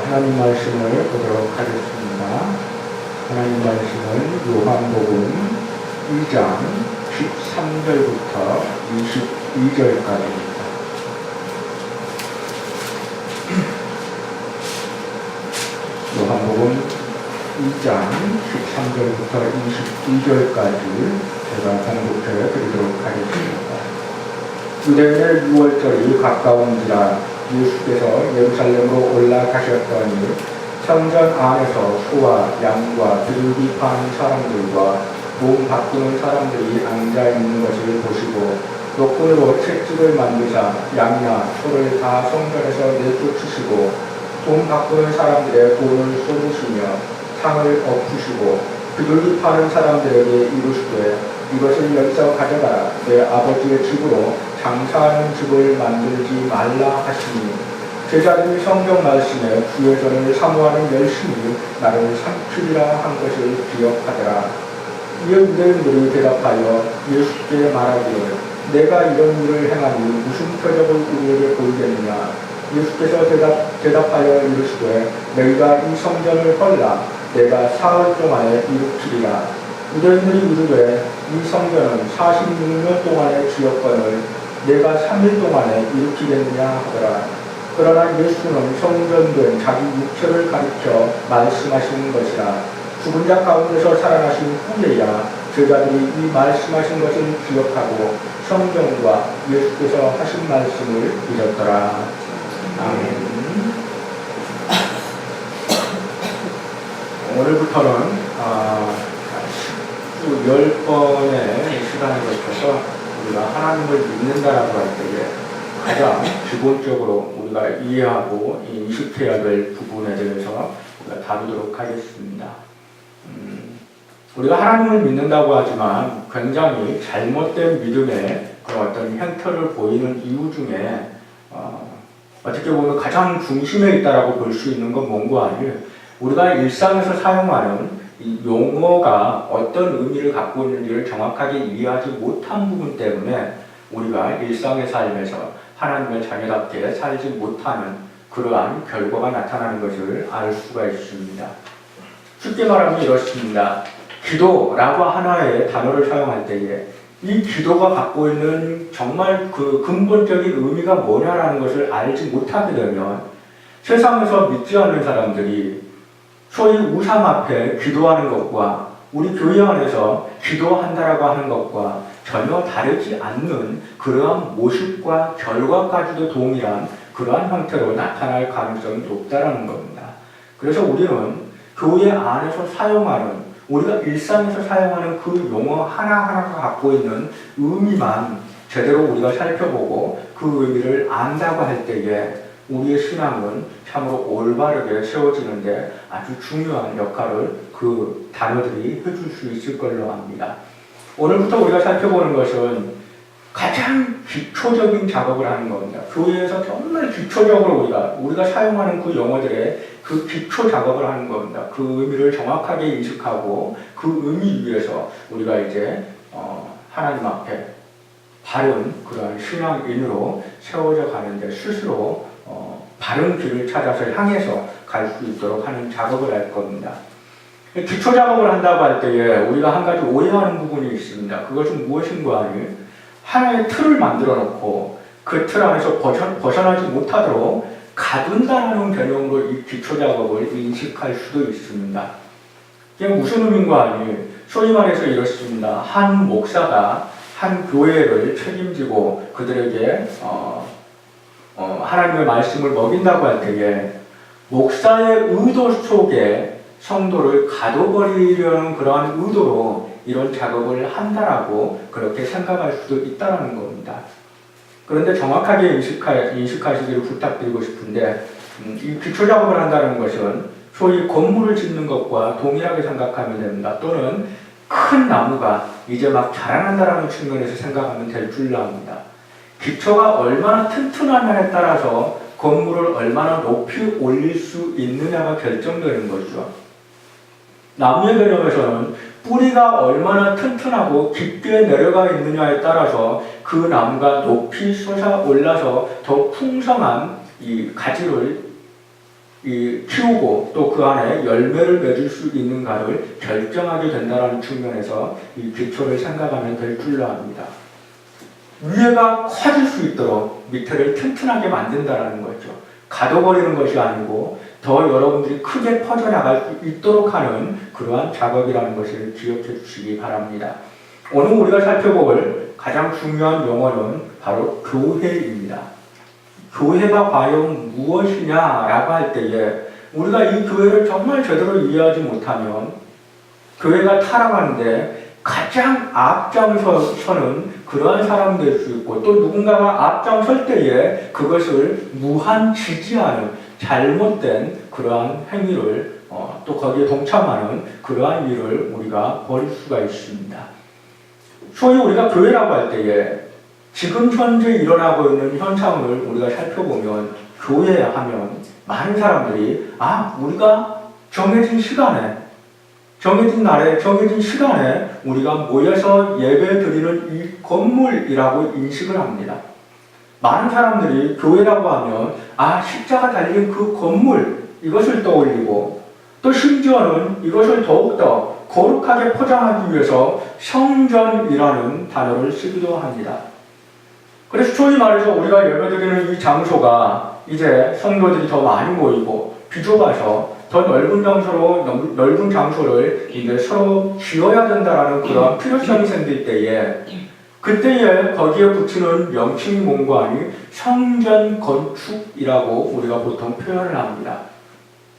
하나님 말씀을 보도록 하겠습니다. 하나님 말씀은 요한복음 2장 13절부터 22절까지입니다. 요한복음 2장 13절부터 22절까지 제가 봉독해 드리도록 하겠습니다. 유대인의 6월절이 가까운지라 예수께서 예루살렘으로 올라가셨더니 성전 안에서 소와 양과 비둘기 파는 사람들과 몸 바꾸는 사람들이 앉아있는 것을 보시고 노끈으로 채찍을 만드사 양이나 소를 다 성전에서 내쫓으시고 돈 바꾸는 사람들의 돈을 쏟으시며 상을 엎으시고 비둘기 파는 사람들에게 이르시되 이것을 여기서 가져가라. 내 아버지의 집으로 장사하는 집을 만들지 말라 하시니 제자들이 성경 말씀에 주의 전을 사모하는 열심히 나를 삼키리라 한 것을 기억하더라. 이에 유대인들이 대답하여 예수께 말하기를 내가 이런 일을 행하니 무슨 표적을 우리에게 보이겠느냐. 예수께서 대답하여 이르시되 너희가 이 성전을 헐라. 내가 사흘 동안에 일으키리라. 유대인들이 이르되 이 성전은 46년 동안의 지었건을 내가 3일 동안에 일으키겠느냐 하더라. 그러나 예수는 성전된 자기 육체를 가리켜 말씀하시는 것이라. 죽은 자 가운데서 살아나신 후에야 제자들이 이 말씀하신 것을 기억하고 성경과 예수께서 하신 말씀을 믿었더라. 아멘. 오늘부터는 10번의 시간에 걸쳐서 우리가 하나님을 믿는다라고 할 때에 가장 기본적으로 우리가 이해하고 인식해야 될 부분에 대해서 우리가 다루도록 하겠습니다. 우리가 하나님을 믿는다고 하지만 굉장히 잘못된 믿음의 그런 어떤 형태를 보이는 이유 중에 어떻게 보면 가장 중심에 있다라고 볼 수 있는 건 뭔가 아니에요. 우리가 일상에서 사용하는 이 용어가 어떤 의미를 갖고 있는지를 정확하게 이해하지 못한 부분 때문에 우리가 일상의 삶에서 하나님의 자녀답게 살지 못하는 그러한 결과가 나타나는 것을 알 수가 있습니다. 쉽게 말하면 이렇습니다. 기도라고 하나의 단어를 사용할 때에 이 기도가 갖고 있는 정말 그 근본적인 의미가 뭐냐라는 것을 알지 못하게 되면 세상에서 믿지 않는 사람들이 소위 우상 앞에 기도하는 것과 우리 교회 안에서 기도한다라고 하는 것과 전혀 다르지 않는 그러한 모습과 결과까지도 동일한 그러한 형태로 나타날 가능성이 높다라는 겁니다. 그래서 우리는 교회 안에서 사용하는 우리가 일상에서 사용하는 그 용어 하나하나가 갖고 있는 의미만 제대로 우리가 살펴보고 그 의미를 안다고 할 때에 우리의 신앙은 참으로 올바르게 세워지는데 아주 중요한 역할을 그 단어들이 해줄 수 있을 걸로 합니다. 오늘부터 우리가 살펴보는 것은 가장 기초적인 작업을 하는 겁니다. 교회에서 정말 기초적으로 우리가 사용하는 그 용어들의 그 기초 작업을 하는 겁니다. 그 의미를 정확하게 인식하고 그 의미 위에서 우리가 이제 하나님 앞에 바른 그러한 신앙인으로 세워져 가는데 스스로 바른 길을 찾아서 향해서 갈 수 있도록 하는 작업을 할 겁니다. 기초 작업을 한다고 할 때에 우리가 한 가지 오해하는 부분이 있습니다. 그것은 무엇인가 하니 하나의 틀을 만들어 놓고 그 틀 안에서 벗어나지 못하도록 가둔다는 개념으로 이 기초 작업을 인식할 수도 있습니다. 이게 무슨 의미인가 하니 소위 말해서 이렇습니다. 한 목사가 한 교회를 책임지고 그들에게 하나님의 말씀을 먹인다고 할 때에 목사의 의도 속에 성도를 가둬버리려는 그러한 의도로 이런 작업을 한다라고 그렇게 생각할 수도 있다는 겁니다. 그런데 정확하게 인식하시기를 부탁드리고 싶은데 이 기초 작업을 한다는 것은 소위 건물을 짓는 것과 동일하게 생각하면 됩니다. 또는 큰 나무가 이제 막 자라난다라는 측면에서 생각하면 될 줄 압니다. 기초가 얼마나 튼튼하냐에 따라서 건물을 얼마나 높이 올릴 수 있느냐가 결정되는 것이죠. 나무의 개념에서는 뿌리가 얼마나 튼튼하고 깊게 내려가 있느냐에 따라서 그 나무가 높이 솟아 올라서 더 풍성한 이 가지를 키우고 또 그 안에 열매를 맺을 수 있는가를 결정하게 된다는 측면에서 이 기초를 생각하면 될 줄로 압니다. 위에가 커질 수 있도록 밑에를 튼튼하게 만든다는 거죠. 가둬버리는 것이 아니고 더 여러분들이 크게 퍼져나갈 수 있도록 하는 그러한 작업이라는 것을 기억해 주시기 바랍니다. 오늘 우리가 살펴볼 가장 중요한 용어는 바로 교회입니다. 교회가 과연 무엇이냐라고 할 때에 우리가 이 교회를 정말 제대로 이해하지 못하면 교회가 타락하는데 가장 앞장서는 그러한 사람이 될 수 있고 또 누군가가 앞장설 때에 그것을 무한 지지하는 잘못된 그러한 행위를 또 거기에 동참하는 그러한 일을 우리가 벌일 수가 있습니다. 소위 우리가 교회라고 할 때에 지금 현재 일어나고 있는 현상을 우리가 살펴보면 교회 하면 많은 사람들이 우리가 정해진 시간에 정해진 날에 정해진 시간에 우리가 모여서 예배 드리는 이 건물이라고 인식을 합니다. 많은 사람들이 교회라고 하면 십자가 달린 그 건물 이것을 떠올리고 또 심지어는 이것을 더욱더 거룩하게 포장하기 위해서 성전이라는 단어를 쓰기도 합니다. 그래서 소위 말해서 우리가 예배드리는 이 장소가 이제 성도들이 더 많이 모이고 비좁아서 더 넓은 장소를 이제 서로 지어야 된다라는 그런 필요성이 생길 때에 그때에 거기에 붙이는 명칭이 뭔가 아니 성전 건축이라고 우리가 보통 표현을 합니다.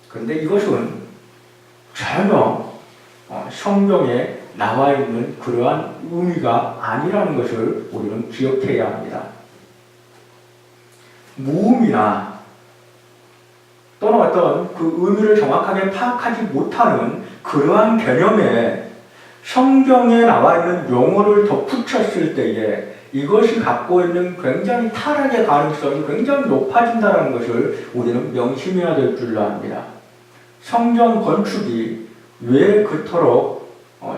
그런데 이것은 전혀 성경에 나와 있는 그러한 의미가 아니라는 것을 우리는 기억해야 합니다. 무음이나 또는 어떤 그 의미를 정확하게 파악하지 못하는 그러한 개념에 성경에 나와 있는 용어를 덧붙였을 때에 이것이 갖고 있는 굉장히 타락의 가능성이 굉장히 높아진다는 것을 우리는 명심해야 될 줄로 압니다. 성전 건축이 왜 그토록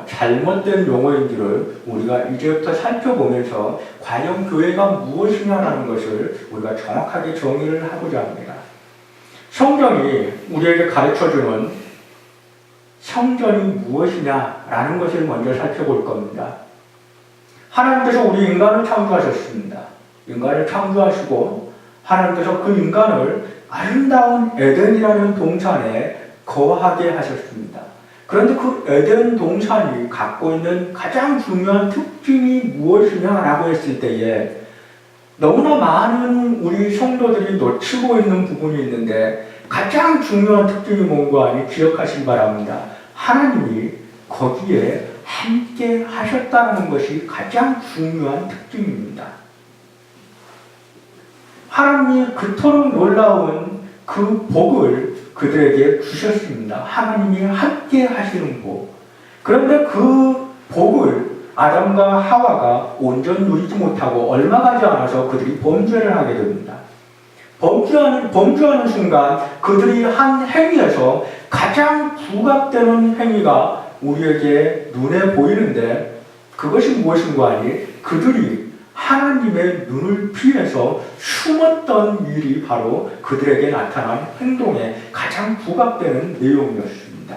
잘못된 용어인지를 우리가 이제부터 살펴보면서 과연 교회가 무엇이냐라는 것을 우리가 정확하게 정의를 하고자 합니다. 성경이 우리에게 가르쳐주는 성전이 무엇이냐라는 것을 먼저 살펴볼 겁니다. 하나님께서 우리 인간을 창조하셨습니다. 인간을 창조하시고 하나님께서 그 인간을 아름다운 에덴이라는 동산에 거하게 하셨습니다. 그런데 그 에덴 동산이 갖고 있는 가장 중요한 특징이 무엇이냐라고 했을 때에 너무나 많은 우리 성도들이 놓치고 있는 부분이 있는데 가장 중요한 특징이 뭔가 아니 기억하시기 바랍니다. 하나님이 거기에 함께 하셨다는 것이 가장 중요한 특징입니다. 하나님이 그토록 놀라운 그 복을 그들에게 주셨습니다. 하나님이 함께 하시는 복. 그런데 그 복을 아담과 하와가 온전히 누리지 못하고 얼마 가지 않아서 그들이 범죄를 하게 됩니다. 범죄하는 순간 그들이 한 행위에서 가장 부각되는 행위가 우리에게 눈에 보이는데 그것이 무엇인가 하니 그들이 하나님의 눈을 피해서 숨었던 일이 바로 그들에게 나타난 행동의 가장 부각되는 내용이었습니다.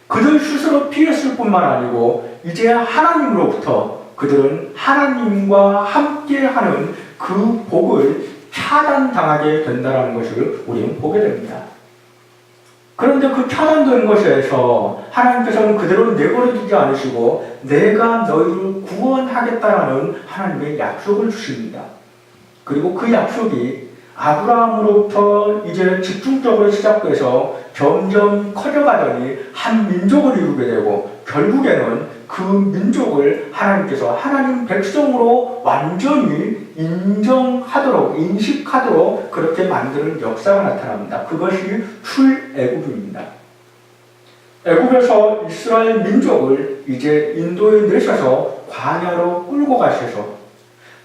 그들 스스로 피했을 뿐만 아니고 이제 하나님으로부터 그들은 하나님과 함께하는 그 복을 차단당하게 된다는 것을 우리는 보게 됩니다. 그런데 그 차단된 것에서 하나님께서는 그대로 내버려두지 않으시고 내가 너희를 구원하겠다라는 하나님의 약속을 주십니다. 그리고 그 약속이 아브라함으로부터 이제 집중적으로 시작돼서 점점 커져가더니 한 민족을 이루게 되고 결국에는 그 민족을 하나님께서 하나님 백성으로 완전히 인식하도록 그렇게 만드는 역사가 나타납니다. 그것이 출애굽입니다. 애굽에서 이스라엘 민족을 이제 인도에 내셔서 광야로 끌고 가셔서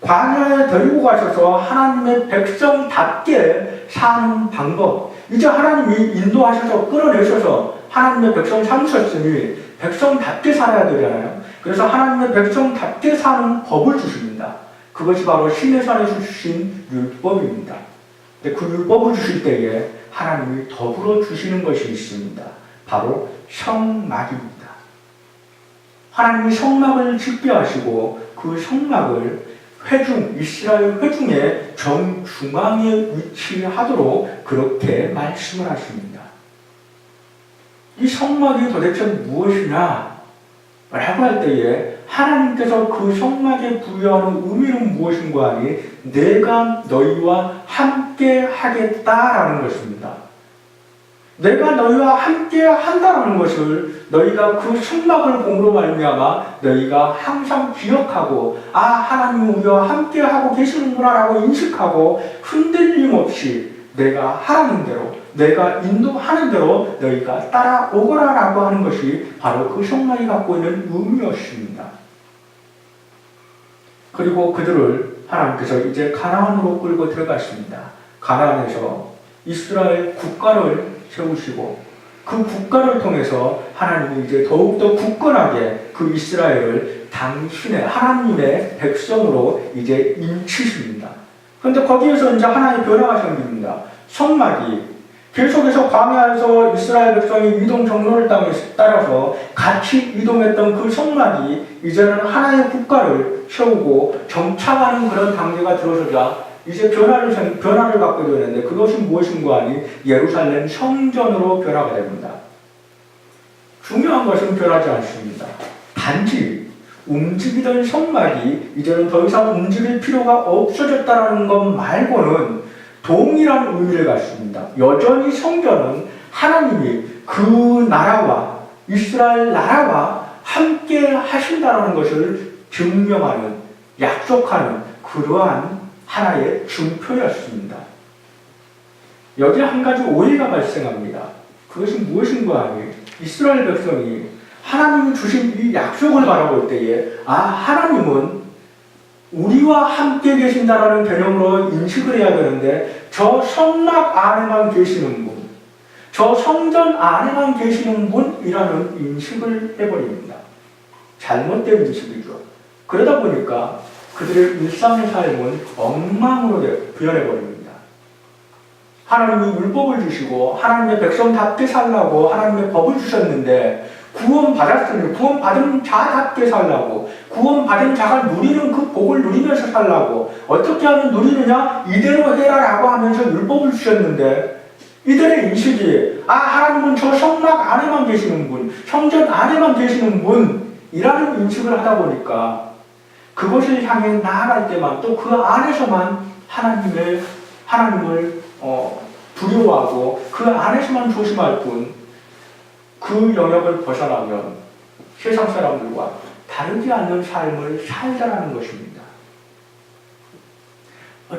광야에 데리고 가셔서 하나님의 백성답게 사는 방법, 이제 하나님이 인도하셔서 끌어내셔서 하나님의 백성 삼으셨으니 백성답게 살아야 되잖아요. 그래서 하나님의 백성답게 사는 법을 주십니다. 그것이 바로 시내산에서 주신 율법입니다. 근데 그 율법을 주실 때에 하나님이 더불어 주시는 것이 있습니다. 바로 성막입니다. 하나님이 성막을 짓게 하시고 그 성막을 이스라엘 회중의 정중앙에 위치하도록 그렇게 말씀을 하십니다. 이 성막이 도대체 무엇이냐? 라고 할 때에 하나님께서 그 성막에 부여하는 의미는 무엇인가 하니 내가 너희와 함께 하겠다라는 것입니다. 내가 너희와 함께 한다는 것을 너희가 그 성막을 봄으로 말미암아 너희가 항상 기억하고 하나님은 우리와 함께 하고 계시는구나 라고 인식하고 흔들림 없이 내가 하라는 대로 내가 인도하는 대로 너희가 따라오거라 라고 하는 것이 바로 그 성막이 갖고 있는 의미였습니다. 그리고 그들을 하나님께서 이제 가나안으로 끌고 들어갔습니다. 가나안에서 이스라엘 국가를 세우시고 그 국가를 통해서 하나님이 이제 더욱더 굳건하게 그 이스라엘을 당신의 하나님의 백성으로 이제 인치십니다. 그런데 거기에서 이제 하나의 변화가 생깁니다. 성막이 계속해서 광야에서 이스라엘 백성이 이동 경로를 따라서 같이 이동했던 그 성막이 이제는 하나의 국가를 세우고 정착하는 그런 단계가 들어서자 이제 변화를 갖게 되는데 그것이 무엇인가 하니 예루살렘 성전으로 변화가 됩니다. 중요한 것은 변하지 않습니다. 단지 움직이던 성막이 이제는 더 이상 움직일 필요가 없어졌다는 것 말고는 동일한 의미를 갖습니다. 여전히 성전은 하나님이 그 나라와 이스라엘 나라와 함께 하신다는 것을 증명하는 약속하는 그러한 하나의 증표였습니다. 여기 한 가지 오해가 발생합니다. 그것이 무엇인가 하니 이스라엘 백성이 하나님이 주신 이 약속을 바라볼 때에 하나님은 우리와 함께 계신다라는 개념으로 인식을 해야 되는데 저 성막 안에만 계시는 분, 저 성전 안에만 계시는 분이라는 인식을 해버립니다. 잘못된 인식이죠. 그러다 보니까 그들의 일상의 삶은 엉망으로 변해버립니다. 하나님이 율법을 주시고 하나님의 백성답게 살라고 하나님의 법을 주셨는데 구원받았으니 구원받은 자답게 살라고 구원받은 자가 누리는 그 복을 누리면서 살라고 어떻게 하면 누리느냐? 이대로 해라라고 하면서 율법을 주셨는데 이들의 인식이 하나님은 저 성막 안에만 계시는 분, 성전 안에만 계시는 분이라는 인식을 하다 보니까 그것을 향해 나아갈 때만 또 그 안에서만 하나님을 두려워하고 그 안에서만 조심할 뿐 그 영역을 벗어나면 세상 사람들과 다르지 않는 삶을 살자라는 것입니다.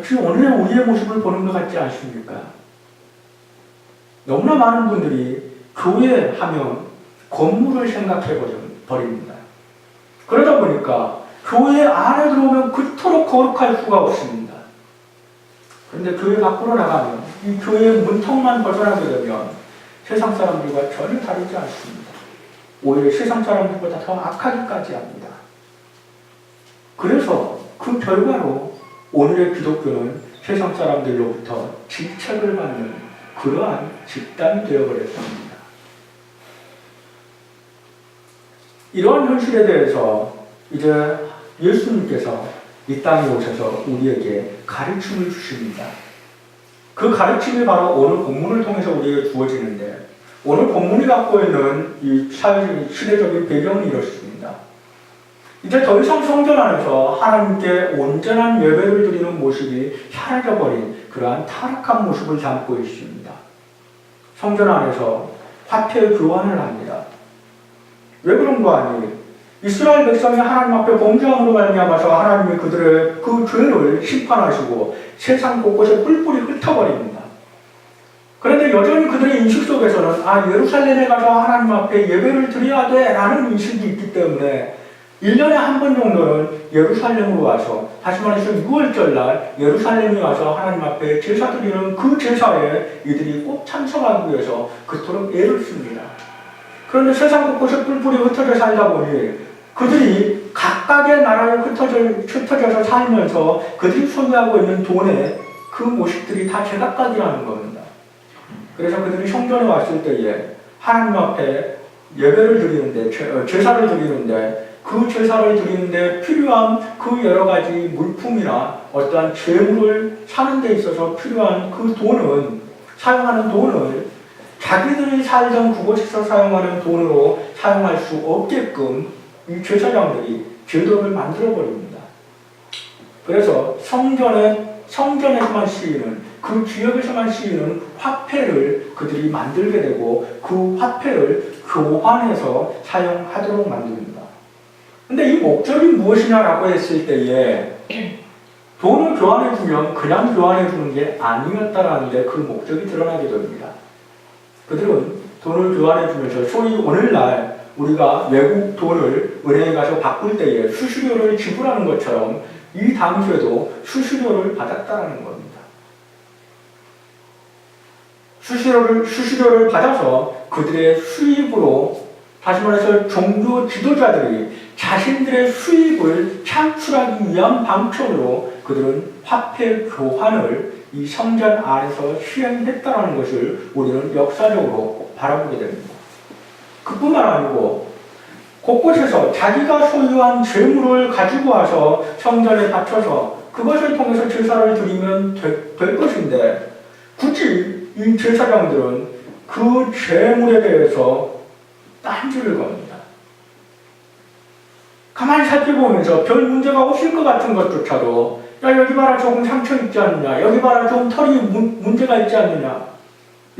지금 오늘의 우리의 모습을 보는 것 같지 않습니까? 너무나 많은 분들이 교회 하면 건물을 생각해 버립니다. 그러다 보니까 교회 안에 들어오면 그토록 거룩할 수가 없습니다. 그런데 교회 밖으로 나가면 이 교회의 문턱만 벗어나게 되면 세상 사람들과 전혀 다르지 않습니다. 오히려 세상 사람들보다 더 악하기까지 합니다. 그래서 그 결과로 오늘의 기독교는 세상 사람들로부터 질책을 받는 그러한 집단이 되어버렸습니다. 이러한 현실에 대해서 이제 예수님께서 이 땅에 오셔서 우리에게 가르침을 주십니다. 그 가르침이 바로 오늘 본문을 통해서 우리에게 주어지는데 오늘 본문이 갖고 있는 이 시대적인 배경이 이렇습니다. 이제 더 이상 성전 안에서 하나님께 온전한 예배를 드리는 모습이 사라져버린 그러한 타락한 모습을 담고 있습니다. 성전 안에서 화폐 교환을 합니다. 왜 그런가 하니 이스라엘 백성이 하나님 앞에 범죄함으로 말미암아서 하나님이 그들의 그 죄를 심판하시고 세상 곳곳에 뿔뿔이 흩어버립니다. 그런데 여전히 그들의 인식 속에서는 예루살렘에 가서 하나님 앞에 예배를 드려야 돼 라는 인식이 있기 때문에 1년에 한 번 정도는 예루살렘으로 와서 다시 말해서 6월절날 예루살렘에 와서 하나님 앞에 제사 드리는 그 제사에 이들이 꼭 참석하기 위해서 그토록 애를 씁니다. 그런데 세상 곳곳에 뿔뿔이 흩어져 살다 보니 그들이 각각의 나라에 흩어져서 살면서 그들이 소유하고 있는 돈에 그 모식들이 다 제각각이라는 겁니다. 그래서 그들이 성전에 왔을 때에 하나님 앞에 예배를 드리는데, 제사를 드리는데, 그 제사를 드리는데 필요한 그 여러 가지 물품이나 어떠한 재물을 사는 데 있어서 필요한 그 돈은, 사용하는 돈을 자기들이 살던 그곳에서 사용하는 돈으로 사용할 수 없게끔 이 제사장들이 제도를 만들어버립니다. 그래서 성전에서만 쓰이는, 그 지역에서만 쓰이는 화폐를 그들이 만들게 되고 그 화폐를 교환해서 사용하도록 만듭니다. 근데 이 목적이 무엇이냐라고 했을 때에 돈을 교환해주면 그냥 교환해주는 게 아니었다라는 데 그 목적이 드러나게 됩니다. 그들은 돈을 교환해주면서 소위 오늘날 우리가 외국 돈을 은행에 가서 바꿀 때에 수수료를 지불하는 것처럼 이 당시에도 수수료를 받았다라는 겁니다. 수수료를 받아서 그들의 수입으로, 다시 말해서 종교 지도자들이 자신들의 수입을 창출하기 위한 방편으로 그들은 화폐 교환을 이 성전 안에서 시행했다는 것을 우리는 역사적으로 바라보게 됩니다. 그뿐만 아니고 곳곳에서 자기가 소유한 재물을 가지고 와서 성전에 바쳐서 그것을 통해서 제사를 드리면 될 것인데, 굳이 이 제사장들은 그 재물에 대해서 딴지를 겁니다. 가만히 살펴보면서 별 문제가 없을 것 같은 것조차도, 야, 여기 봐라, 조금 상처 있지 않느냐, 여기 봐라, 좀 털이 문제가 있지 않느냐,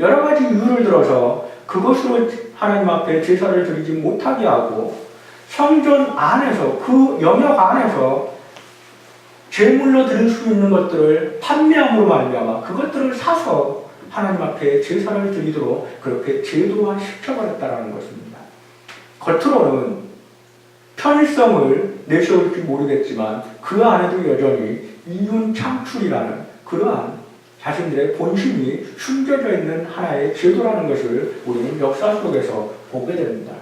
여러 가지 이유를 들어서 그것으로 하나님 앞에 제사를 드리지 못하게 하고, 성전 안에서, 그 영역 안에서 제물로 드릴 수 있는 것들을 판매함으로 말미암아 그것들을 사서 하나님 앞에 제사를 드리도록 그렇게 제도화 시켜버렸다는 것입니다. 겉으로는 편의성을 내세울지 모르겠지만 그 안에도 여전히 이윤 창출이라는 그러한 자신들의 본심이 숨겨져 있는 하나의 제도라는 것을 우리는 역사 속에서 보게 됩니다.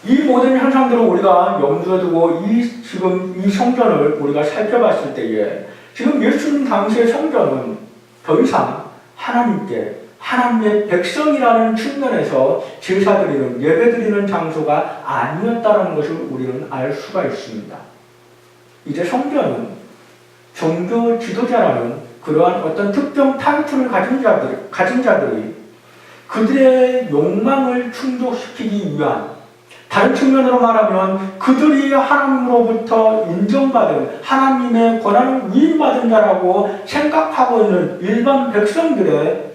이 모든 현상들을 우리가 염두에 두고 지금 이 성전을 우리가 살펴봤을 때에 지금 예수님 당시의 성전은 더 이상 하나님의 백성이라는 측면에서 제사드리는, 예배드리는 장소가 아니었다는 것을 우리는 알 수가 있습니다. 이제 성전은 종교 지도자라는 그러한 어떤 특정 타이틀을 가진 자들이 그들의 욕망을 충족시키기 위한, 다른 측면으로 말하면 그들이 하나님으로부터 인정받은, 하나님의 권한을 위임받은 자라고 생각하고 있는 일반 백성들의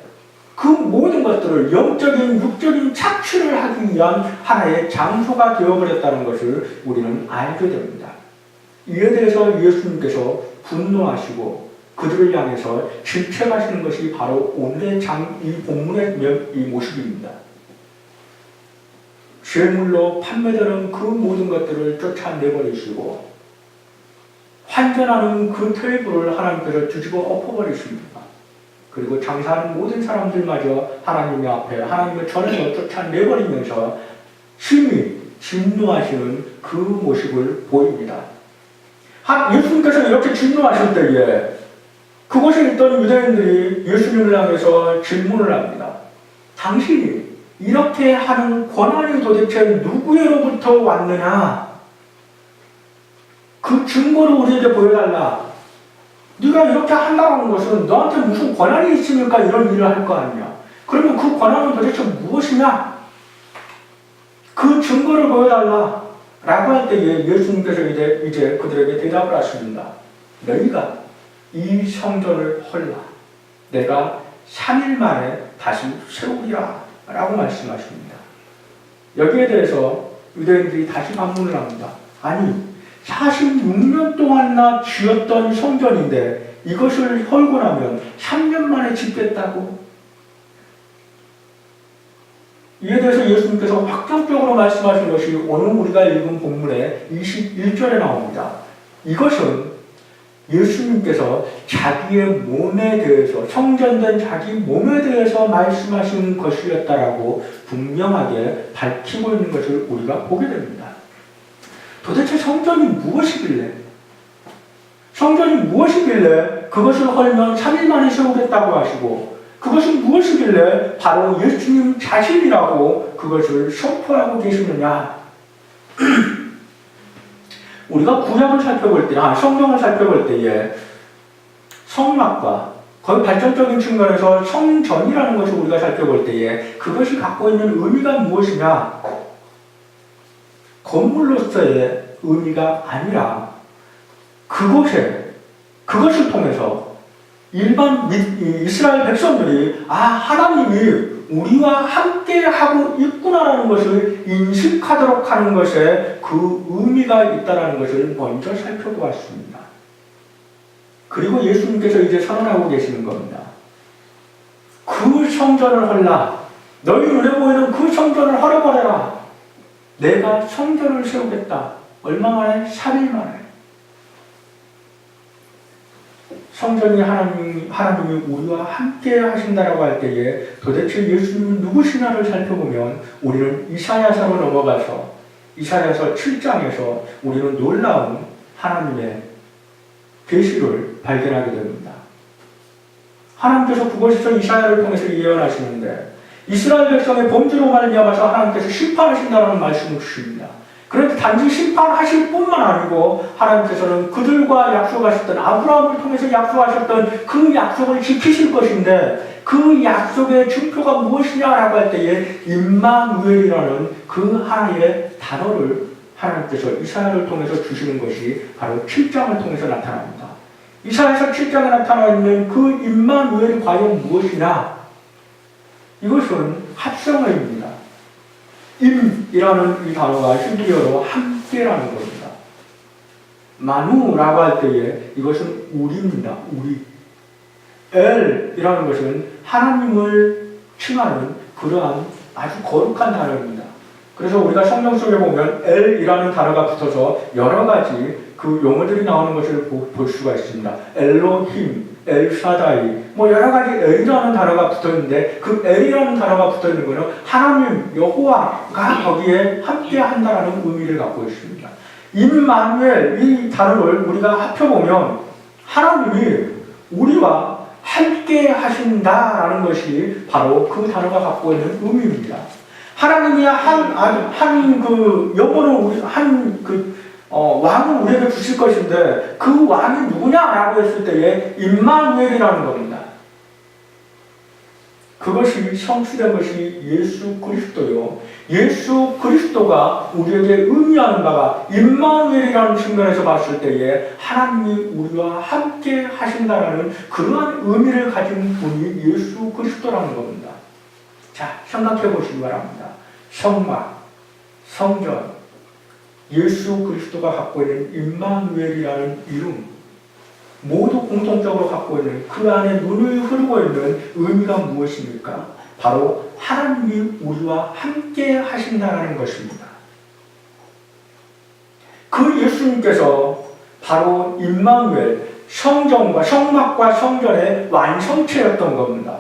그 모든 것들을 영적인, 육적인 착취를 하기 위한 하나의 장소가 되어버렸다는 것을 우리는 알게 됩니다. 이에 대해서 예수님께서 분노하시고 그들을 향해서 질책하시는 것이 바로 오늘의 이 본문의 이 모습입니다. 죄물로 판매되는 그 모든 것들을 쫓아내버리시고 환전하는 그 테이블을 하나님께서 뒤집어 엎어버리십니다. 그리고 장사하는 모든 사람들마저 하나님 앞에, 하나님의 전에서 쫓아내버리면서 심히 진노하시는 그 모습을 보입니다. 예수님께서 이렇게 진노하실 때에 그곳에 있던 유대인들이 예수님을 향해서 질문을 합니다. 당신이 이렇게 하는 권한이 도대체 누구로부터 왔느냐? 그 증거를 우리에게 보여달라. 네가 이렇게 한다는 것은 너한테 무슨 권한이 있으니까 이런 일을 할 거 아니냐? 그러면 그 권한은 도대체 무엇이냐? 그 증거를 보여달라. 라고 할 때에 예수님께서 이제 그들에게 대답을 하십니다. 너희가 이 성전을 헐라. 내가 3일 만에 다시 세우리라. 라고 말씀하십니다. 여기에 대해서 유대인들이 다시 반문을 합니다. 아니, 46년 동안나 지었던 성전인데 이것을 헐고 나면 3년 만에 짓겠다고? 이에 대해서 예수님께서 확정적으로 말씀하신 것이 오늘 우리가 읽은 본문의 21절에 나옵니다. 이것은 예수님께서 자기의 몸에 대해서, 성전된 자기 몸에 대해서 말씀하신 것이었다라고 분명하게 밝히고 있는 것을 우리가 보게 됩니다. 도대체 성전이 무엇이길래 그런데 그것을 헐면 3일 만에 세우겠다고 하시고 그것이 무엇이길래 바로 예수님 자신이라고 그것을 선포하고 계시느냐. 우리가 구약을 살펴볼 때, 성경을 살펴볼 때에 성막과 거의 발전적인 측면에서 성전이라는 것을 우리가 살펴볼 때에 그것이 갖고 있는 의미가 무엇이냐? 건물로서의 의미가 아니라 그것을 통해서 일반 이스라엘 백성들이 하나님이 우리와 함께 하고 있구나라는 것을 인식하도록 하는 것에 그 의미가 있다는 것을 먼저 살펴보았습니다. 그리고 예수님께서 이제 선언하고 계시는 겁니다. 그 성전을 헐라. 너희 눈에 보이는 그 성전을 헐어버려라. 내가 성전을 세우겠다. 얼마 만에? 3일 만에. 성전이 하나님이 우리와 함께 하신다라고 할 때에 도대체 예수님이 누구시냐를 살펴보면 우리는 이사야서로 넘어가서 이사야서 7장에서 우리는 놀라운 하나님의 계시를 발견하게 됩니다. 하나님께서 그곳에서 이사야를 통해서 예언하시는데 이스라엘 백성의 범죄로 말미암아서 하나님께서 심판하신다는 말씀을 주십니다. 그런데 단지 심판하실 뿐만 아니고 하나님께서는 그들과 약속하셨던 아브라함을 통해서 약속하셨던 그 약속을 지키실 것인데 그 약속의 증표가 무엇이냐라고 할 때에 임마누엘이라는 그 하나의 단어를 하나님께서 이사야를 통해서 주시는 것이 바로 7장을 통해서 나타납니다. 이사야서 7장에 나타나 있는 그 임마누엘이 과연 무엇이냐? 이것은 합성어입니다. 임이라는 이 단어가 히브리어로 함께라는 겁니다. 마누라고 할 때에 이것은 우리입니다. 우리. 엘이라는 것은 하나님을 칭하는 그러한 아주 거룩한 단어입니다. 그래서 우리가 성경 속에 보면 엘이라는 단어가 붙어서 여러 가지 그 용어들이 나오는 것을 볼 수가 있습니다. 엘로힘, 엘샤다이, 여러 가지 엘이라는 단어가 붙어 있는데 그 엘이라는 단어가 붙어 있는 것은 하나님, 여호와가 거기에 함께 한다라는 의미를 갖고 있습니다. 임마누엘 이 단어를 우리가 합쳐보면 하나님이 우리와 함께 하신다라는 것이 바로 그 단어가 갖고 있는 의미입니다. 하나님이 왕을 우리에게 주실 것인데 그 왕이 누구냐라고 했을 때에 임마누엘이라는 겁니다. 그것이 성취된 것이 예수 그리스도요. 예수 그리스도가 우리에게 의미하는 바가 임마누엘이라는 측면에서 봤을 때에 하나님이 우리와 함께 하신다라는 그러한 의미를 가진 분이 예수 그리스도라는 겁니다. 자, 생각해 보시기 바랍니다. 성막, 성전, 예수 그리스도가 갖고 있는 임마누엘이라는 이름 모두 공통적으로 갖고 있는 그 안에 눈을 흐르고 있는 의미가 무엇입니까? 바로 하나님이 우리와 함께 하신다는 것입니다. 그 예수님께서 바로 임마누엘, 성전과 성막과 성전의 완성체였던 겁니다.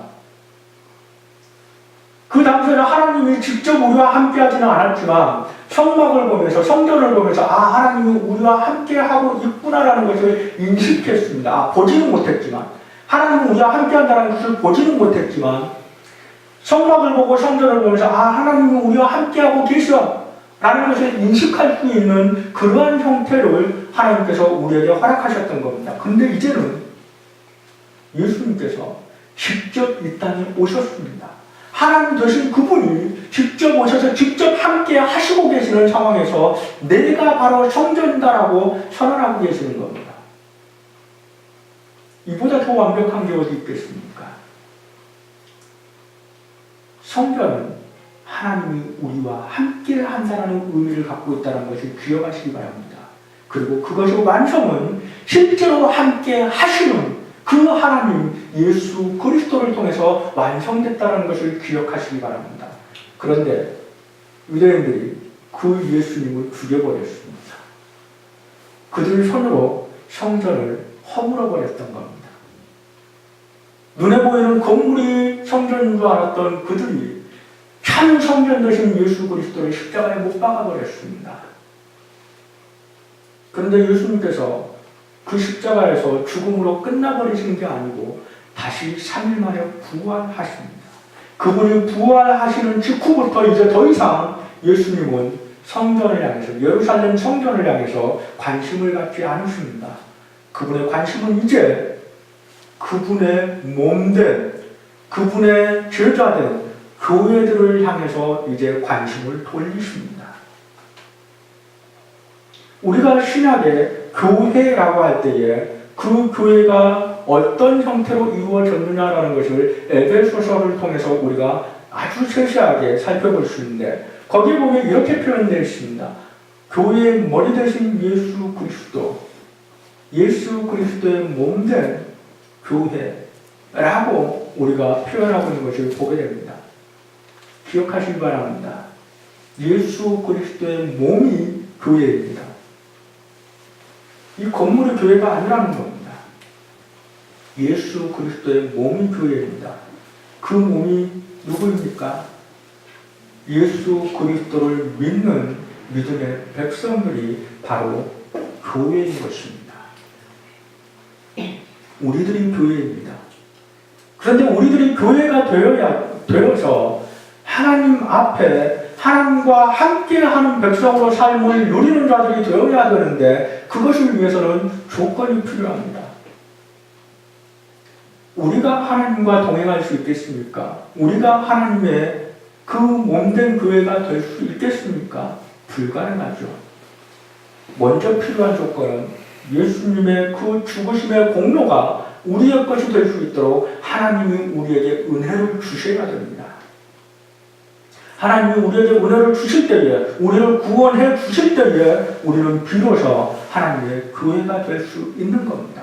그 당시에는 하나님이 직접 우리와 함께 하지는 않았지만 성막을 보면서 성전을 보면서 하나님이 우리와 함께 하고 있구나라는 것을 인식했습니다. 보지는 못했지만 하나님은 우리와 함께 한다는 것을 보지는 못했지만 성막을 보고 성전을 보면서 하나님이 우리와 함께 하고 계셔 라는 것을 인식할 수 있는 그러한 형태를 하나님께서 우리에게 허락하셨던 겁니다. 근데 이제는 예수님께서 직접 이 땅에 오셨습니다. 하나님 되신 그분이 직접 오셔서 직접 함께 하시고 계시는 상황에서 내가 바로 성전이다라고 선언하고 계시는 겁니다. 이보다 더 완벽한 게 어디 있겠습니까? 성전은 하나님이 우리와 함께 한다는 의미를 갖고 있다는 것을 기억하시기 바랍니다. 그리고 그것의 완성은 실제로 함께 하시는 그 하나님 예수 그리스도를 통해서 완성됐다는 것을 기억하시기 바랍니다. 그런데 유대인들이 그 예수님을 죽여버렸습니다. 그들 손으로 성전을 허물어 버렸던 겁니다. 눈에 보이는 건물이 성전인 줄 알았던 그들이 참 성전 되신 예수 그리스도를 십자가에 못 박아버렸습니다. 그런데 예수님께서 그 십자가에서 죽음으로 끝나버리신 게 아니고 다시 3일 만에 부활하십니다. 그분이 부활하시는 직후부터 이제 더 이상 예수님은 성전을 향해서, 예루살렘 성전을 향해서 관심을 갖지 않으십니다. 그분의 관심은 이제 그분의 몸된, 그분의 제자된 교회들을 향해서 이제 관심을 돌리십니다. 우리가 신약에 교회라고 할 때에 그 교회가 어떤 형태로 이루어졌느냐라는 것을 에베소서를 통해서 우리가 아주 세세하게 살펴볼 수 있는데, 거기에 보면 이렇게 표현되어 있습니다. 교회의 머리 대신 예수 그리스도, 예수 그리스도의 몸된 교회라고 우리가 표현하고 있는 것을 보게 됩니다. 기억하시기 바랍니다. 예수 그리스도의 몸이 교회입니다. 이 건물이 교회가 아니라는 겁니다. 예수 그리스도의 몸이 교회입니다. 그 몸이 누구입니까? 예수 그리스도를 믿는 믿음의 백성들이 바로 교회인 것입니다. 우리들이 교회입니다. 그런데 우리들이 교회가 되어서 하나님 앞에 하나님과 함께하는 백성으로 삶을 누리는 자들이 되어야 되는데, 그것을 위해서는 조건이 필요합니다. 우리가 하나님과 동행할 수 있겠습니까? 우리가 하나님의 그 몸된 교회가 될 수 있겠습니까? 불가능하죠. 먼저 필요한 조건은 예수님의 그 죽으심의 공로가 우리의 것이 될 수 있도록 하나님이 우리에게 은혜를 주셔야 됩니다. 하나님이 우리에게 은혜를 주실 때에, 우리를 구원해 주실 때에 우리는 비로소 하나님의 교회가 될 수 있는 겁니다.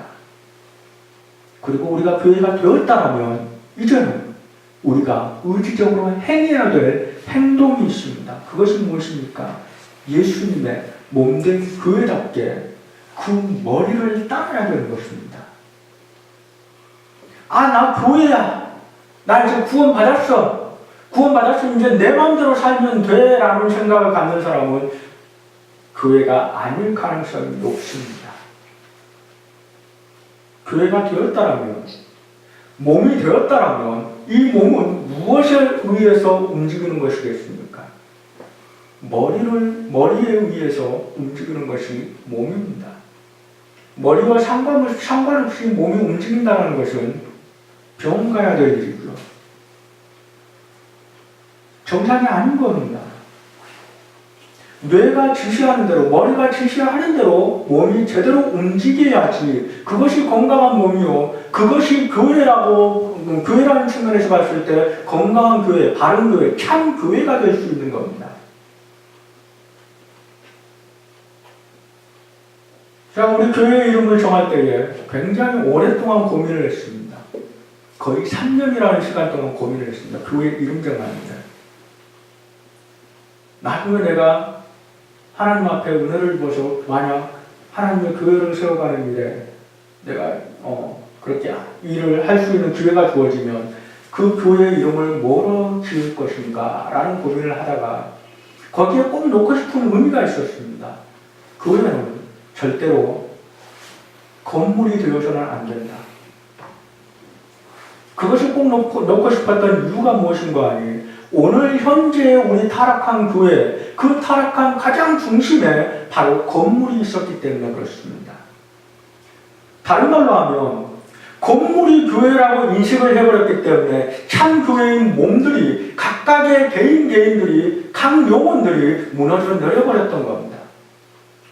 그리고 우리가 교회가 되었다면 이제는 우리가 의지적으로 행해야 될 행동이 있습니다. 그것이 무엇입니까? 예수님의 몸된 교회답게 그 머리를 따라야 되는 것입니다. 아, 나 교회야. 나 이제 구원받았어. 구원받았으면 이제 내 마음대로 살면 돼 라는 생각을 갖는 사람은 교회가 아닐 가능성이 높습니다. 교회가 되었다면, 몸이 되었다면 이 몸은 무엇에 의해서 움직이는 것이겠습니까? 머리에 의해서 움직이는 것이 몸입니다. 머리와 상관없이 몸이 움직인다는 것은 병원 가야 될 일이고요. 정상이 아닌 겁니다. 뇌가 지시하는 대로, 머리가 지시하는 대로 몸이 제대로 움직여야지 그것이 건강한 몸이요, 그것이 교회라는 측면에서 봤을 때 건강한 교회, 바른 교회, 참 교회가 될 수 있는 겁니다. 자, 우리 교회 이름을 정할 때에 굉장히 오랫동안 고민을 했습니다. 거의 3년이라는 시간 동안 고민을 했습니다. 교회 이름 정하는데. 나중에 내가 하나님 앞에 은혜를 줘서 만약 하나님의 교회를 세워가는 일에 내가 그렇게 일을 할 수 있는 기회가 주어지면 그 교회 이름을 뭐로 지을 것인가 라는 고민을 하다가 거기에 꼭 놓고 싶은 의미가 있었습니다. 교회는 절대로 건물이 되어서는 안 된다. 그것을 꼭 놓고 싶었던 이유가 무엇인가 하니, 오늘 현재 우리 타락한 교회, 그 타락한 가장 중심에 바로 건물이 있었기 때문에 그렇습니다. 다른 말로 하면 건물이 교회라고 인식을 해버렸기 때문에 참 교회인 몸들이, 각각의 개인들이, 각 영혼들이 무너져 내려버렸던 겁니다.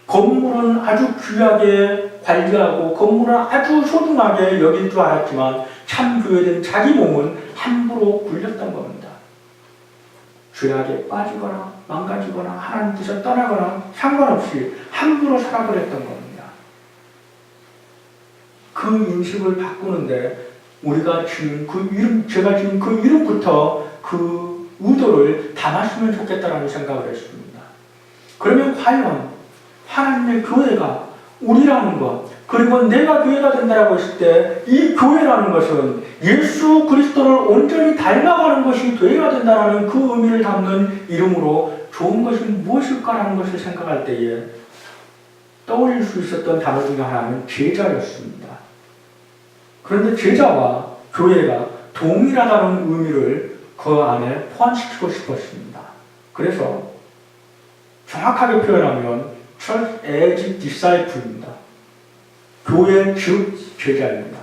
건물은 아주 귀하게 관리하고 건물은 아주 소중하게 여길 줄 알았지만 참 교회된 자기 몸은 함부로 굴렸던 겁니다. 죄악에 빠지거나 망가지거나 하나님 뜻에 떠나거나 상관없이 함부로 살아버렸던 겁니다. 그 인식을 바꾸는데 우리가 지금 제가 지금 그 이름부터 그 의도를 담았으면 좋겠다라는 생각을 했습니다. 그러면 과연 하나님의 교회가 우리라는 것, 그리고 내가 교회가 된다라고 했을 때 이 교회라는 것은 예수 그리스도를 온전히 닮아가는 것이 되어야 된다는 그 의미를 담는 이름으로 좋은 것이 무엇일까라는 것을 생각할 때에 떠올릴 수 있었던 단어 중에 하나는 제자였습니다. 그런데 제자와 교회가 동일하다는 의미를 그 안에 포함시키고 싶었습니다. 그래서 정확하게 표현하면 Church as Disciple입니다. 교회 즉 제자입니다.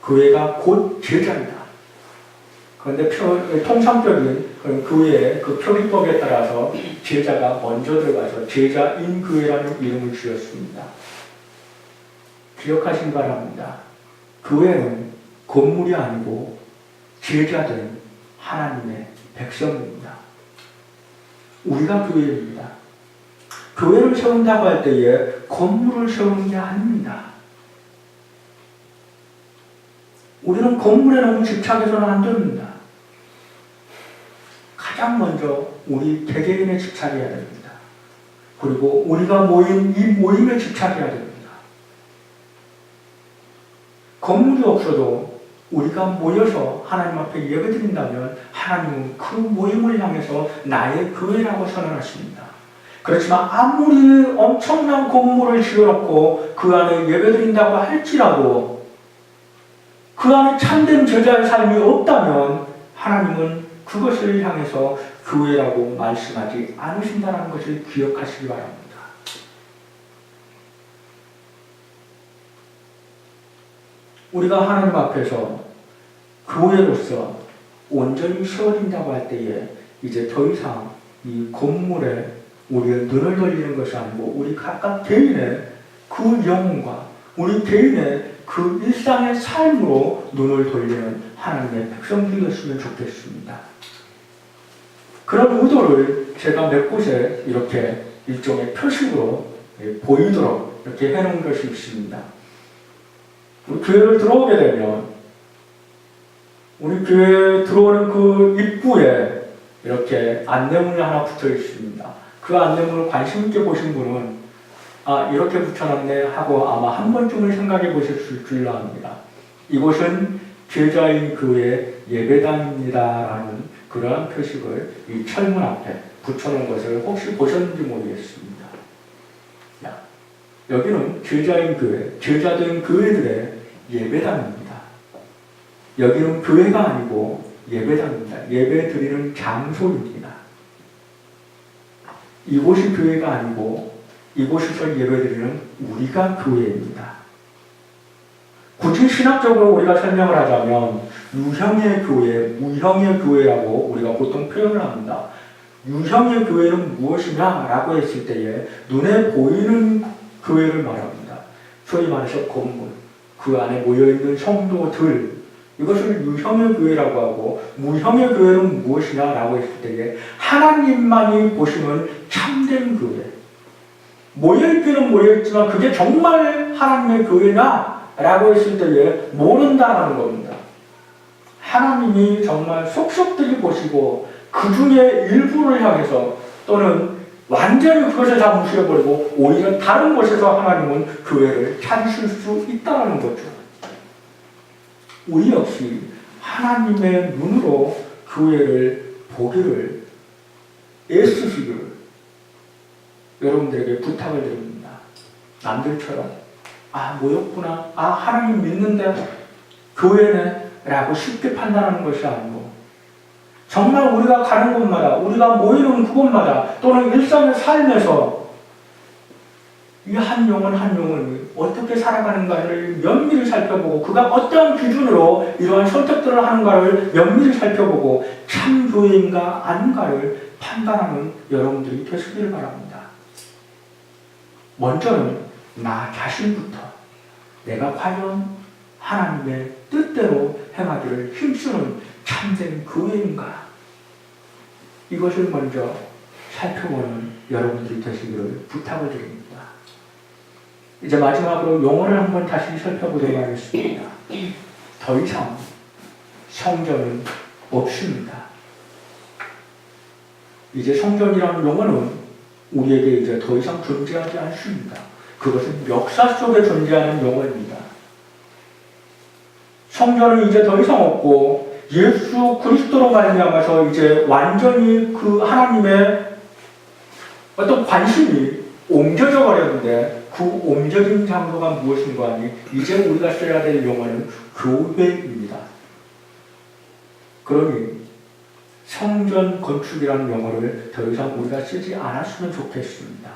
교회가 곧 제자입니다. 그런데 통상적인 교회의 그 표기법에 따라서 제자가 먼저 들어가서 제자인 교회라는 이름을 지었습니다. 기억하시기 바랍니다. 교회는 건물이 아니고 제자된 하나님의 백성입니다. 우리가 교회입니다. 교회를 세운다고 할 때에 건물을 세우는 게 아닙니다. 우리는 건물에 너무 집착해서는 안 됩니다. 가장 먼저 우리 개개인에 집착해야 됩니다. 그리고 우리가 모인 이 모임에 집착해야 됩니다. 건물이 없어도 우리가 모여서 하나님 앞에 예배드린다면 하나님은 그 모임을 향해서 나의 교회라고 선언하십니다. 그렇지만 아무리 엄청난 건물을 지어놓고 그 안에 예배드린다고 할지라도 그 안에 참된 제자의 삶이 없다면 하나님은 그것을 향해서 교회라고 말씀하지 않으신다는 것을 기억하시기 바랍니다. 우리가 하나님 앞에서 교회로서 온전히 세워진다고 할 때에 이제 더 이상 이 건물에 우리의 눈을 돌리는 것이 아니고 우리 각각 개인의 그 영혼과 우리 개인의 그 일상의 삶으로 눈을 돌리는 하나님의 백성들이 되었으면 좋겠습니다. 그런 의도를 제가 몇 곳에 이렇게 일종의 표식으로 보이도록 이렇게 해놓은 것이 있습니다. 우리 교회를 들어오게 되면 우리 교회에 들어오는 그 입구에 이렇게 안내문이 하나 붙어 있습니다. 그 안내문을 관심 있게 보신 분은 이렇게 붙여놨네 하고 아마 한 번쯤은 생각해 보셨을 줄로 압니다. 이곳은 제자인 교회 예배당입니다라는 그러한 표식을 이 철문 앞에 붙여놓은 것을 혹시 보셨는지 모르겠습니다. 여기는 제자인 교회, 제자된 교회들의 예배당입니다. 여기는 교회가 아니고 예배당입니다. 예배 드리는 장소입니다. 이곳이 교회가 아니고 이곳에서 예배드리는 우리가 교회입니다. 굳이 신학적으로 우리가 설명을 하자면 유형의 교회, 무형의 교회라고 우리가 보통 표현을 합니다. 유형의 교회는 무엇이냐라고 했을 때에 눈에 보이는 교회를 말합니다. 소위 말해서 건물, 그 안에 모여있는 성도들, 이것을 유형의 교회라고 하고 무형의 교회는 무엇이냐라고 했을 때에 하나님만이 보시는 참된 교회, 모여있기는 모여있지만 그게 정말 하나님의 교회냐라고 했을 때에 모른다는 겁니다. 하나님이 정말 속속들이 보시고 그 중에 일부를 향해서 또는 완전히 그것을 다 무시해버리고 오히려 다른 곳에서 하나님은 교회를 찾으실 수 있다는 거죠. 우리 역시 하나님의 눈으로 교회를 보기를 애쓰시기를 여러분들에게 부탁을 드립니다. 남들처럼 모였구나, 하나님 믿는데 교회네 라고 쉽게 판단하는 것이 아니고 정말 우리가 가는 곳마다, 우리가 모이는 그곳마다 또는 일상의 삶에서 이 한 영혼 한 영혼이 어떻게 살아가는가를 면밀히 살펴보고 그가 어떠한 기준으로 이러한 선택들을 하는가를 면밀히 살펴보고 참 교회인가 아닌가를 판단하는 여러분들이 되시기를 바랍니다. 먼저는 나 자신부터 내가 과연 하나님의 뜻대로 행하기를 힘쓰는 참된 교회인가? 이것을 먼저 살펴보는 여러분들이 되시기를 부탁을 드립니다. 이제 마지막으로 용어를 한번 다시 살펴보도록 하겠습니다. 더 이상 성전은 없습니다. 이제 성전이라는 용어는 우리에게 이제 더 이상 존재하지 않습니다. 그것은 역사 속에 존재하는 용어입니다. 성전은 이제 더 이상 없고 예수 그리스도로 말미암아서 이제 완전히 그 하나님의 어떤 관심이 옮겨져 버렸는데 그 옮겨진 장소가 무엇인가 하니 이제 우리가 써야 될 용어는 교회입니다. 그러니 성전 건축이라는 용어를 더 이상 우리가 쓰지 않았으면 좋겠습니다.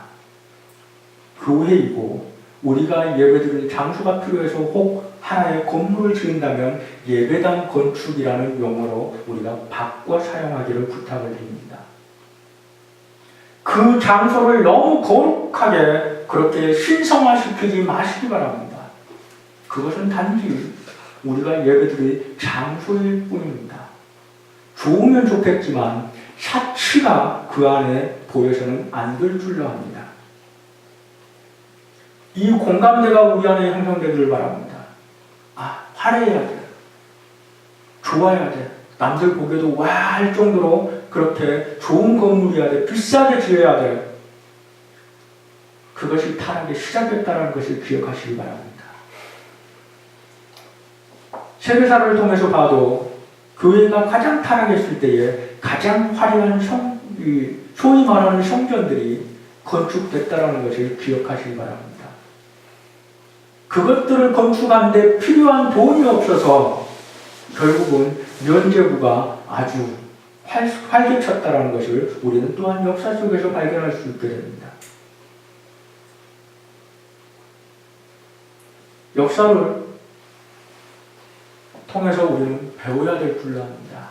교회이고 우리가 예배드릴 장소가 필요해서 혹 하나의 건물을 지은다면 예배당 건축이라는 용어로 우리가 바꿔 사용하기를 부탁을 드립니다. 그 장소를 너무 거룩하게 그렇게 신성화시키지 마시기 바랍니다. 그것은 단지 우리가 예배드릴 장소일 뿐입니다. 좋으면 좋겠지만 사치가 그 안에 보여서는 안 될 줄로 압니다. 이 공감대가 우리 안에 형성되기를 바랍니다. 화려해야 돼. 좋아야 돼. 남들 보기에도 와 할 정도로 그렇게 좋은 건물이어야 돼. 비싸게 지어야 돼. 그것이 타락의 시작이었다는 것을 기억하시기 바랍니다. 세계사를 통해서 봐도 교회가 가장 타락했을 때에 가장 화려한 소위 말하는 성전들이 건축됐다는 것을 기억하시기 바랍니다. 그것들을 건축하는데 필요한 돈이 없어서 결국은 면제부가 아주 활개쳤다는 것을 우리는 또한 역사 속에서 발견할 수 있게 됩니다. 역사를 통해서 우리는 배워야 될 줄로 압니다.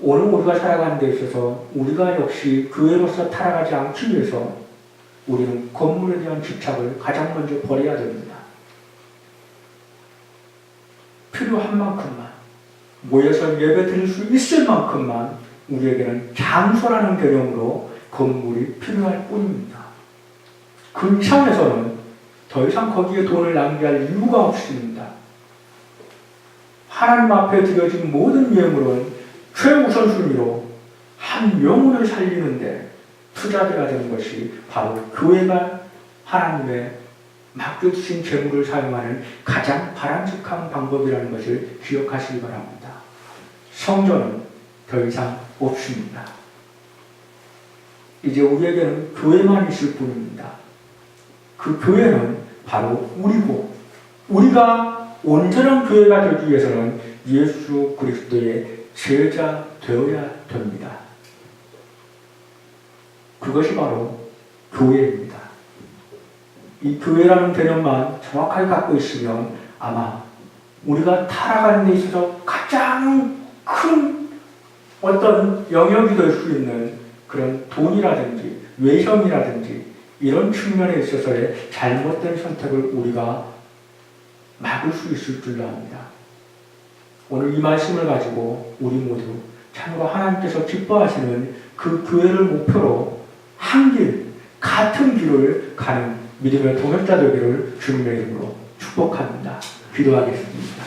오늘 우리가 살아가는 데 있어서 우리가 역시 교회로서 타락하지 않기 위해서 우리는 건물에 대한 집착을 가장 먼저 버려야 됩니다. 필요한 만큼만, 모여서 예배 드릴 수 있을 만큼만 우리에게는 장소라는 개념으로 건물이 필요할 뿐입니다. 그 이상에서는 더 이상 거기에 돈을 낭비할 이유가 없습니다. 하나님 앞에 드려진 모든 예물은 최우선순위로 한 영혼을 살리는데 투자되어야 되는 것이 바로 교회가 하나님의 맡겨주신 재물을 사용하는 가장 바람직한 방법이라는 것을 기억하시기 바랍니다. 성전은 더 이상 없습니다. 이제 우리에게는 교회만 있을 뿐입니다. 그 교회는 바로 우리고, 우리가 온전한 교회가 되기 위해서는 예수 그리스도의 제자 되어야 됩니다. 그것이 바로 교회입니다. 이 교회라는 개념만 정확하게 갖고 있으면 아마 우리가 타락하는 데 있어서 가장 큰 어떤 영역이 될 수 있는 그런 돈이라든지 외형이라든지 이런 측면에 있어서의 잘못된 선택을 우리가 막을 수 있을 줄로 압니다. 오늘 이 말씀을 가지고 우리 모두 참으로 하나님께서 기뻐하시는 그 교회를 목표로 한 길, 같은 길을 가는 믿음의 동역자 되기를 주님의 이름으로 축복합니다. 기도하겠습니다.